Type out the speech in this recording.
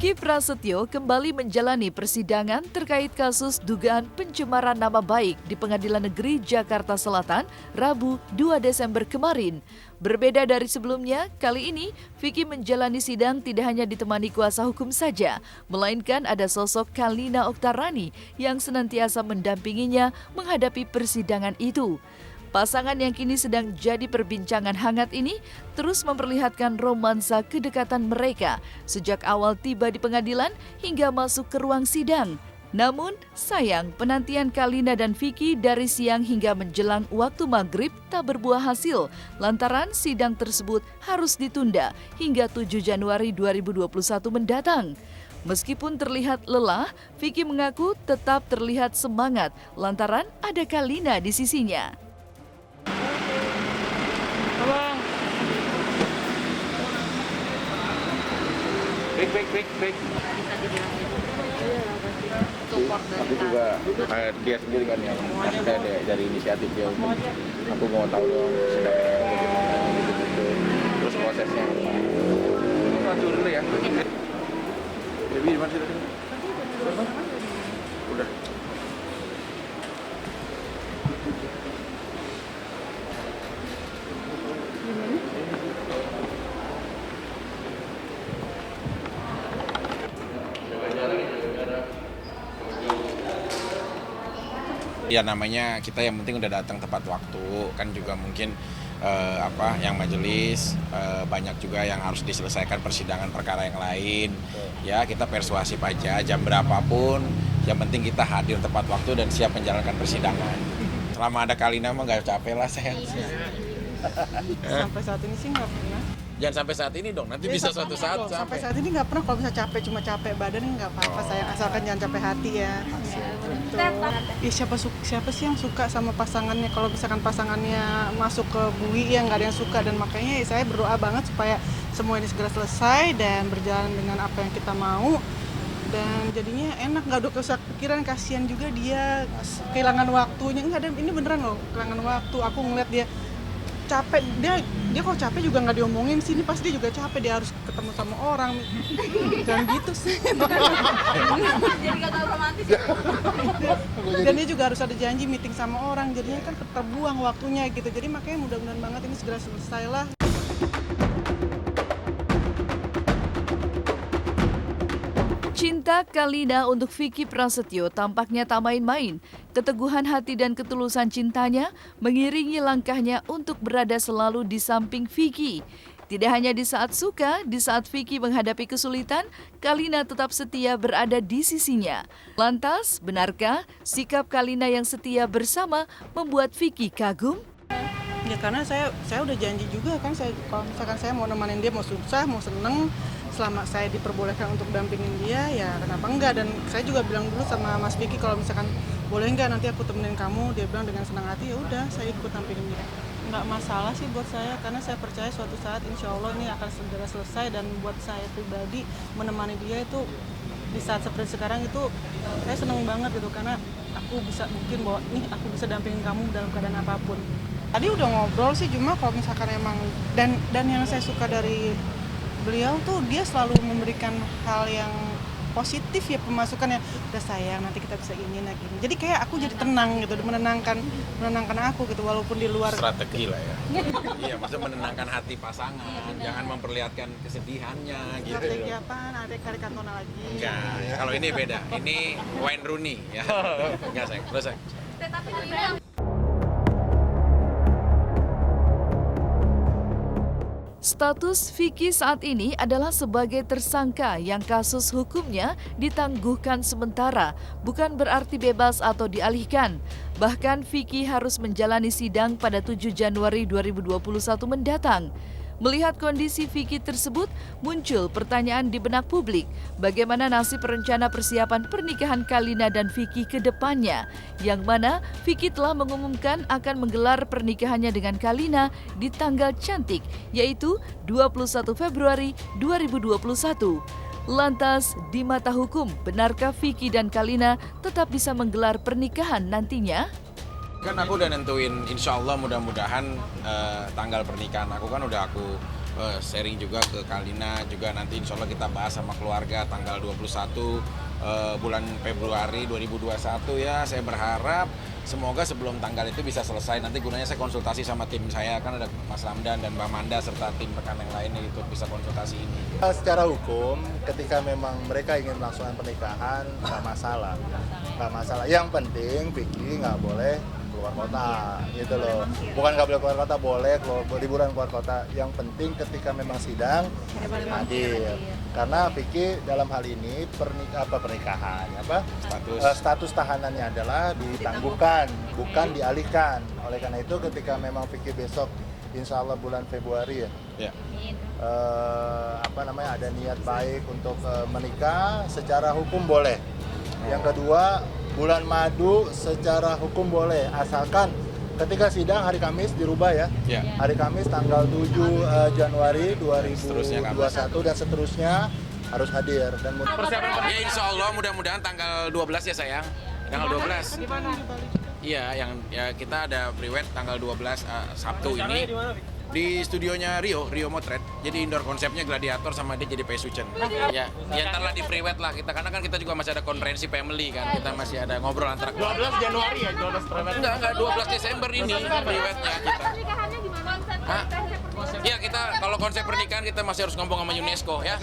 Vicky Prasetyo kembali menjalani persidangan terkait kasus dugaan pencemaran nama baik di Pengadilan Negeri Jakarta Selatan, Rabu 2 Desember kemarin. Berbeda dari sebelumnya, kali ini Vicky menjalani sidang tidak hanya ditemani kuasa hukum saja, melainkan ada sosok Kalina Oktarani yang senantiasa mendampinginya menghadapi persidangan itu. Pasangan yang kini sedang jadi perbincangan hangat ini terus memperlihatkan romansa kedekatan mereka sejak awal tiba di pengadilan hingga masuk ke ruang sidang. Namun, sayang penantian Kalina dan Vicky dari siang hingga menjelang waktu maghrib tak berbuah hasil lantaran sidang tersebut harus ditunda hingga 7 Januari 2021 mendatang. Meskipun terlihat lelah, Vicky mengaku tetap terlihat semangat lantaran ada Kalina di sisinya. Tolong. Break. Aku juga dia sendiri kan yang ada dari inisiatif dia untuk aku mau tahu dong sedangnya bagaimana gitu. Terus prosesnya. Lanjut dulu ya. Dewi di mana sih tadi? Udah. Ya namanya kita yang penting udah datang tepat waktu, kan juga mungkin yang majelis banyak juga yang harus diselesaikan persidangan perkara yang lain. Ya kita persuasif aja jam berapapun, yang penting kita hadir tepat waktu dan siap menjalankan persidangan. Selama ada Kalina mah nggak capek lah saya. Sampai saat ini sih nggak pernah. Jangan sampai saat ini dong, nanti bisa suatu saat Sampai capek. saat ini nggak pernah, kalau bisa capek cuma capek badan nggak apa-apa sayang, asalkan jangan capek hati ya. Gitu. Siapa sih yang suka sama pasangannya? Kalau misalkan pasangannya masuk ke bui ya nggak ada yang suka, dan makanya ya, saya berdoa banget supaya semua ini segera selesai dan berjalan dengan apa yang kita mau. Dan jadinya enak, nggak ada kepikiran, kasihan juga dia kehilangan waktunya. Enggak ada, ini beneran loh kehilangan waktu. Aku ngeliat dia capek, dia kalau capek juga nggak diomongin sini, pasti dia juga capek, dia harus ketemu sama orang dan gitu sih. Jadi kata romantis. Dan dia juga harus ada janji meeting sama orang, jadinya kan terbuang waktunya gitu. Jadi makanya mudah-mudahan banget ini segera selesai lah. Cinta Kalina untuk Vicky Prasetyo tampaknya tak main-main. Keteguhan hati dan ketulusan cintanya mengiringi langkahnya untuk berada selalu di samping Vicky. Tidak hanya di saat suka, di saat Vicky menghadapi kesulitan, Kalina tetap setia berada di sisinya. Lantas, benarkah sikap Kalina yang setia bersama membuat Vicky kagum? Ya karena saya udah janji juga kan, kalau misalkan saya mau nemenin dia, mau susah, mau seneng, selama saya diperbolehkan untuk dampingin dia, ya kenapa enggak. Dan saya juga bilang dulu sama Mas Vicky, kalau misalkan boleh enggak nanti aku temenin kamu, dia bilang dengan senang hati, ya udah saya ikut dampingin dia. Enggak masalah sih buat saya, karena saya percaya suatu saat insya Allah ini akan segera selesai. Dan buat saya pribadi menemani dia itu di saat seperti sekarang itu saya seneng banget gitu, karena aku bisa buktiin bahwa nih aku bisa dampingin kamu dalam keadaan apapun. Tadi udah ngobrol sih, cuma kalau misalkan emang dan yang saya suka dari beliau tuh dia selalu memberikan hal yang positif ya, pemasukannya. Udah sayang, nanti kita bisa ini lagi. Jadi kayak aku jadi tenang gitu, menenangkan aku gitu, walaupun di luar. Strategi lah ya. Iya, maksudnya menenangkan hati pasangan, jangan memperlihatkan kesedihannya gitu. Strategi apaan? Ada Kari Cantona lagi. Enggak, kalau ini beda. Ini Wayne Rooney ya. Enggak, sayang. Terus, sayang. Tapi Status Vicky saat ini adalah sebagai tersangka yang kasus hukumnya ditangguhkan sementara, bukan berarti bebas atau dialihkan. Bahkan Vicky harus menjalani sidang pada 7 Januari 2021 mendatang. Melihat kondisi Vicky tersebut, muncul pertanyaan di benak publik, bagaimana nasib rencana persiapan pernikahan Kalina dan Vicky ke depannya, yang mana Vicky telah mengumumkan akan menggelar pernikahannya dengan Kalina di tanggal cantik, yaitu 21 Februari 2021. Lantas, di mata hukum, benarkah Vicky dan Kalina tetap bisa menggelar pernikahan nantinya? Kan aku udah nentuin, insya Allah mudah-mudahan tanggal pernikahan aku kan udah aku sharing juga ke Kalina juga nanti insya Allah kita bahas sama keluarga tanggal 21 bulan Februari 2021 ya. Saya berharap semoga sebelum tanggal itu bisa selesai. Nanti gunanya saya konsultasi sama tim saya, kan ada Mas Ramdan dan Mbak Manda serta tim rekan yang lain itu bisa konsultasi ini. Secara hukum, ketika memang mereka ingin melangsungkan pernikahan, nggak masalah. Yang penting Vicky nggak boleh keluar kota, gitu loh. Bukan nggak boleh keluar kota, boleh liburan keluar kota. Yang penting ketika memang sidang hadir. Karena Vicky dalam hal ini pernikahan, status tahanannya adalah ditangguhkan, bukan dialihkan. Oleh karena itu ketika memang Vicky besok, insya Allah bulan Februari ya. Ada niat baik untuk menikah, secara hukum boleh. Yang kedua, bulan madu secara hukum boleh, asalkan ketika sidang hari Kamis dirubah ya. Hari Kamis tanggal 7 Januari 2021 dan seterusnya harus hadir. Dan ya insya Allah mudah-mudahan tanggal 12 ya sayang. Tanggal 12. Iya, kita ada pre-wed tanggal 12 Sabtu ini. Di studionya Rio Motret. Jadi indoor konsepnya gladiator sama dia jadi pesucen. Ya ntarlah di pre-wed lah kita, karena kan kita juga masih ada konferensi family kan. Kita masih ada ngobrol antara 12 Januari ya, 12 pre-wed. Enggak 12 Desember ini pre-wednya kita. Pernikahannya gimana? Ya kita kalau konsep pernikahan kita masih harus ngomong sama UNESCO ya.